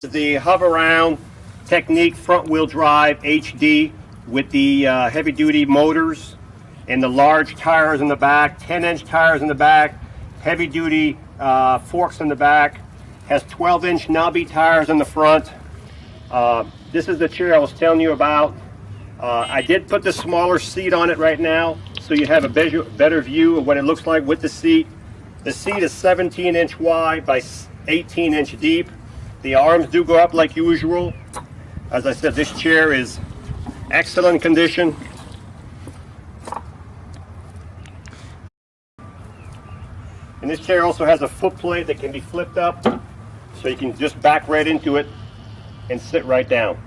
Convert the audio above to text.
The Hoveround Technique front wheel drive HD with the heavy duty motors and the large tires in the back, 10-inch tires in the back, heavy duty forks in the back, has 12-inch knobby tires in the front. This is the chair I was telling you about. I did put the smaller seat on it right now so you have a better view of what it looks like with the seat. The seat is 17-inch wide by 18-inch deep. The arms do go up like usual. As I said, this chair is excellent condition. And this chair also has a foot plate that can be flipped up, so you can just back right into it and sit right down.